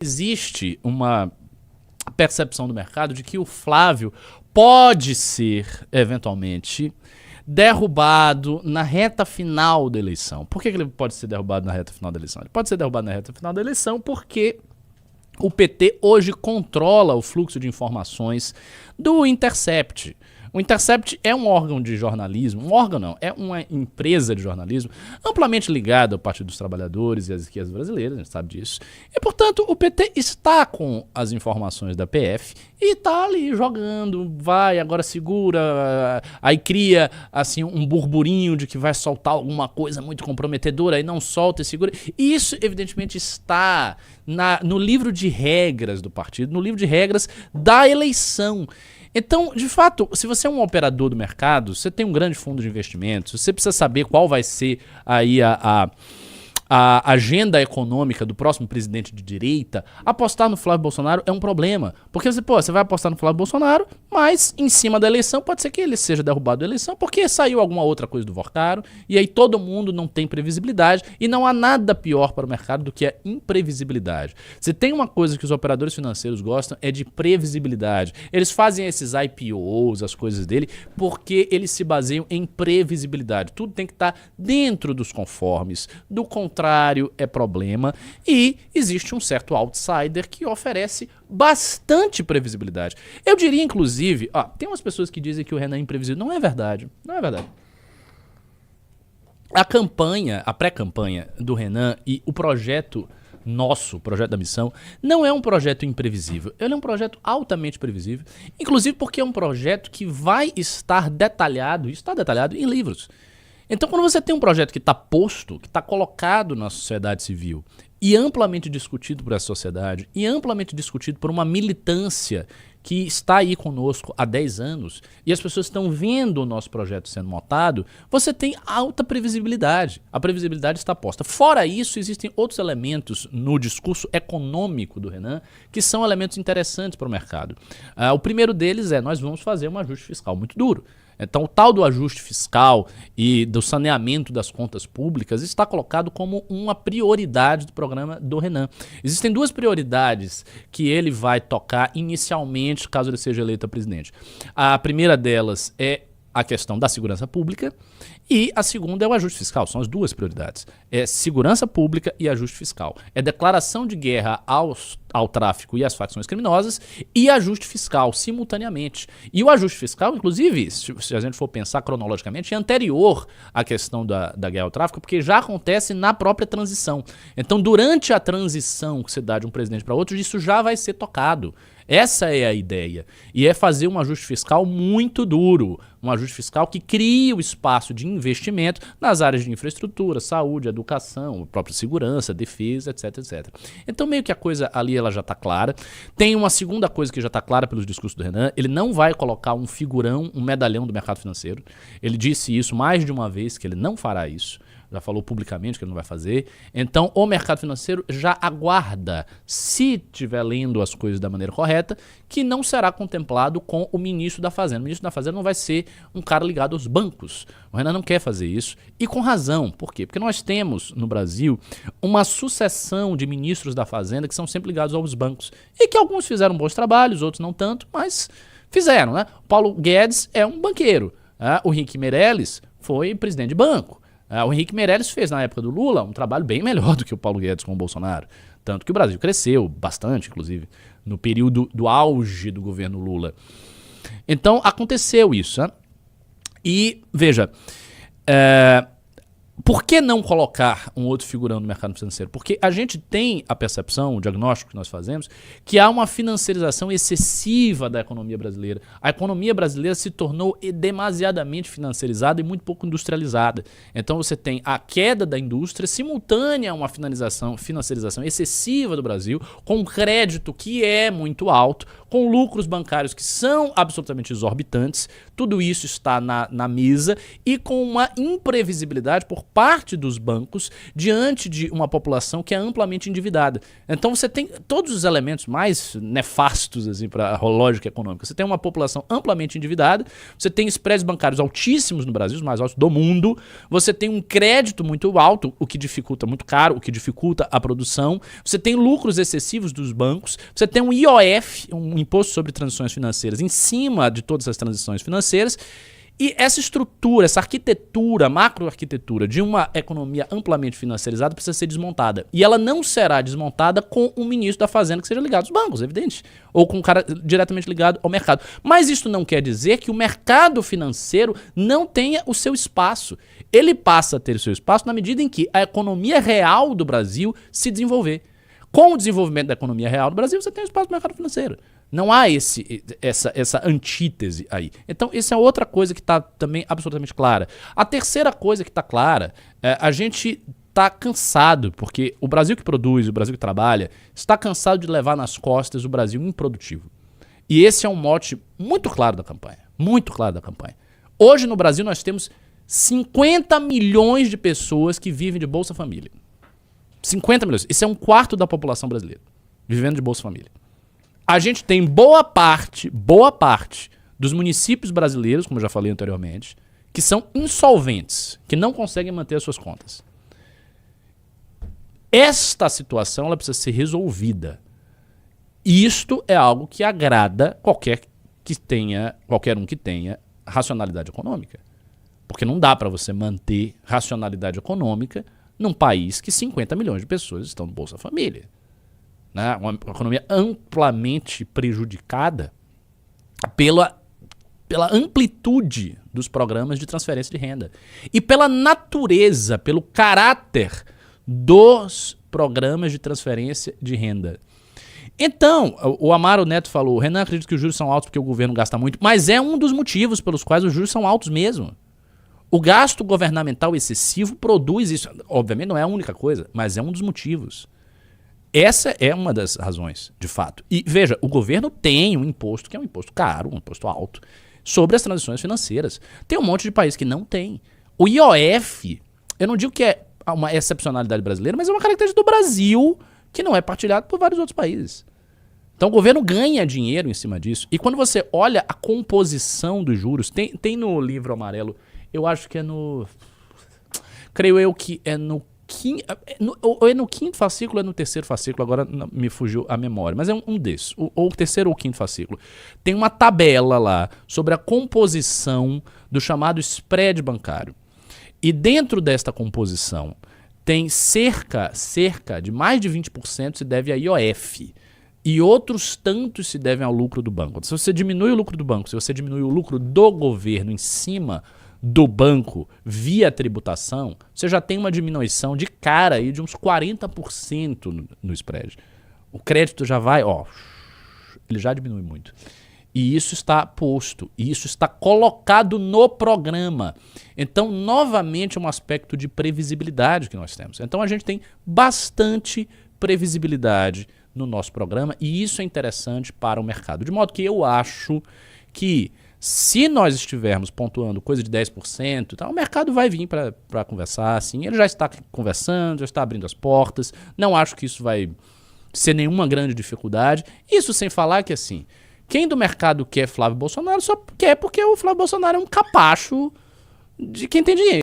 Existe uma percepção do mercado de que o Flávio pode ser, eventualmente, derrubado na reta final da eleição. Por que ele pode ser derrubado na reta final da eleição? Ele pode ser derrubado na reta final da eleição porque o PT hoje controla o fluxo de informações do Intercept. O Intercept é um órgão de jornalismo, um órgão não, é uma empresa de jornalismo amplamente ligada ao Partido dos Trabalhadores e às esquerdas brasileiras, a gente sabe disso. E, portanto, o PT está com as informações da PF e está ali jogando, vai, agora segura, aí cria assim um burburinho de que vai soltar alguma coisa muito comprometedora, aí não solta e segura. E isso, evidentemente, está no livro de regras do partido, no livro de regras da eleição. Então, de fato, se você é um operador do mercado, você tem um grande fundo de investimentos, você precisa saber qual vai ser aí a agenda econômica do próximo presidente de direita, apostar no Flávio Bolsonaro é um problema. Porque você vai apostar no Flávio Bolsonaro, mas em cima da eleição pode ser que ele seja derrubado da eleição porque saiu alguma outra coisa do Vorcaro e aí todo mundo não tem previsibilidade e não há nada pior para o mercado do que a imprevisibilidade. Se tem uma coisa que os operadores financeiros gostam é de previsibilidade. Eles fazem esses IPOs, as coisas dele, porque eles se baseiam em previsibilidade. Tudo tem que estar dentro dos conformes, do contrário é problema, e existe um certo outsider que oferece bastante previsibilidade. Eu diria, inclusive, tem umas pessoas que dizem que o Renan é imprevisível. Não é verdade, não é verdade. A campanha, a pré-campanha do Renan e o projeto nosso, o projeto da missão, não é um projeto imprevisível. Ele é um projeto altamente previsível, inclusive porque é um projeto que vai estar detalhado, e está detalhado em livros. Então, quando você tem um projeto que está posto, que está colocado na sociedade civil e amplamente discutido por essa sociedade e amplamente discutido por uma militância que está aí conosco há 10 anos e as pessoas estão vendo o nosso projeto sendo montado, você tem alta previsibilidade. A previsibilidade está posta. Fora isso, existem outros elementos no discurso econômico do Renan que são elementos interessantes para o mercado. O primeiro deles é: nós vamos fazer um ajuste fiscal muito duro. Então, o tal do ajuste fiscal e do saneamento das contas públicas está colocado como uma prioridade do programa do Renan. Existem duas prioridades que ele vai tocar inicialmente, caso ele seja eleito a presidente. A primeira delas é a questão da segurança pública e a segunda é o ajuste fiscal. São as duas prioridades. É segurança pública e ajuste fiscal. É declaração de guerra ao tráfico e às facções criminosas e ajuste fiscal simultaneamente. E o ajuste fiscal, inclusive, se a gente for pensar cronologicamente, é anterior à questão da guerra ao tráfico, porque já acontece na própria transição. Então, durante a transição que se dá de um presidente para outro, isso já vai ser tocado. Essa é a ideia. E é fazer um ajuste fiscal muito duro. Um ajuste fiscal que crie o espaço de investimento nas áreas de infraestrutura, saúde, educação, própria segurança, defesa, etc, etc. Então, meio que a coisa ali ela já está clara. Tem uma segunda coisa que já está clara pelos discursos do Renan. Ele não vai colocar um figurão, um medalhão do mercado financeiro. Ele disse isso mais de uma vez, que ele não fará isso. Já falou publicamente que ele não vai fazer. Então, o mercado financeiro já aguarda, se estiver lendo as coisas da maneira correta, que não será contemplado com o ministro da Fazenda. O ministro da Fazenda não vai ser um cara ligado aos bancos. O Renan não quer fazer isso. E com razão. Por quê? Porque nós temos, no Brasil, uma sucessão de ministros da Fazenda que são sempre ligados aos bancos. E que alguns fizeram bons trabalhos, outros não tanto, mas fizeram, né? O Paulo Guedes é um banqueiro. O Henrique Meirelles foi presidente de banco. O Henrique Meirelles fez, na época do Lula, um trabalho bem melhor do que o Paulo Guedes com o Bolsonaro. Tanto que o Brasil cresceu bastante, inclusive, no período do auge do governo Lula. Então, aconteceu isso. Né? E, veja, por que não colocar um outro figurão no mercado financeiro? Porque a gente tem a percepção, o diagnóstico que nós fazemos, que há uma financiarização excessiva da economia brasileira. A economia brasileira se tornou demasiadamente financiarizada e muito pouco industrializada. Então você tem a queda da indústria simultânea a uma financiarização excessiva do Brasil, com crédito que é muito alto, com lucros bancários que são absolutamente exorbitantes. Tudo isso está na mesa e com uma imprevisibilidade por parte dos bancos diante de uma população que é amplamente endividada. Então você tem todos os elementos mais nefastos assim, para a lógica econômica. Você tem uma população amplamente endividada, você tem spreads bancários altíssimos no Brasil, os mais altos do mundo, você tem um crédito muito alto, o que dificulta muito caro, o que dificulta a produção, você tem lucros excessivos dos bancos, você tem um IOF, um Imposto sobre Transações Financeiras, em cima de todas as transações financeiras. E essa estrutura, essa arquitetura, macroarquitetura de uma economia amplamente financiarizada precisa ser desmontada. E ela não será desmontada com um ministro da Fazenda que seja ligado aos bancos, evidente. Ou com um cara diretamente ligado ao mercado. Mas isso não quer dizer que o mercado financeiro não tenha o seu espaço. Ele passa a ter o seu espaço na medida em que a economia real do Brasil se desenvolver. Com o desenvolvimento da economia real do Brasil, você tem espaço no mercado financeiro. Não há essa antítese aí. Então, essa é outra coisa que está também absolutamente clara. A terceira coisa que está clara, a gente está cansado, porque o Brasil que produz, o Brasil que trabalha, está cansado de levar nas costas o Brasil improdutivo. E esse é um mote muito claro da campanha. Muito claro da campanha. Hoje no Brasil nós temos 50 milhões de pessoas que vivem de Bolsa Família. 50 milhões. Isso é um quarto da população brasileira, vivendo de Bolsa Família. A gente tem boa parte dos municípios brasileiros, como eu já falei anteriormente, que são insolventes, que não conseguem manter as suas contas. Esta situação ela precisa ser resolvida. Isto é algo que agrada qualquer um que tenha racionalidade econômica. Porque não dá para você manter racionalidade econômica num país que 50 milhões de pessoas estão no Bolsa Família. Né? Uma economia amplamente prejudicada pela amplitude dos programas de transferência de renda e pela natureza, pelo caráter dos programas de transferência de renda. Então, o Amaro Neto falou, Renan acredita que os juros são altos porque o governo gasta muito, mas é um dos motivos pelos quais os juros são altos mesmo. O gasto governamental excessivo produz isso. Obviamente não é a única coisa, mas é um dos motivos. Essa é uma das razões, de fato. E veja, o governo tem um imposto, que é um imposto caro, um imposto alto, sobre as transações financeiras. Tem um monte de país que não tem. O IOF, eu não digo que é uma excepcionalidade brasileira, mas é uma característica do Brasil que não é partilhado por vários outros países. Então o governo ganha dinheiro em cima disso. E quando você olha a composição dos juros, tem no livro amarelo, eu acho que é no... Creio eu que é no ou é no quinto fascículo ou é no terceiro fascículo, agora me fugiu a memória, mas é um desses, ou o terceiro ou o quinto fascículo. Tem uma tabela lá sobre a composição do chamado spread bancário. E dentro desta composição tem cerca de mais de 20% se deve a IOF. E outros tantos se devem ao lucro do banco. Se você diminui o lucro do banco, se você diminui o lucro do governo em cima do banco via tributação, você já tem uma diminuição de cara aí de uns 40% no spread. O crédito já vai, ele já diminui muito. E isso está posto, e isso está colocado no programa. Então, novamente, é um aspecto de previsibilidade que nós temos. Então, a gente tem bastante previsibilidade no nosso programa, e isso é interessante para o mercado. De modo que eu acho que se nós estivermos pontuando coisa de 10%, tá, o mercado vai vir para conversar, assim, ele já está conversando, já está abrindo as portas, não acho que isso vai ser nenhuma grande dificuldade. Isso sem falar que, assim, quem do mercado quer Flávio Bolsonaro só quer porque o Flávio Bolsonaro é um capacho de quem tem dinheiro.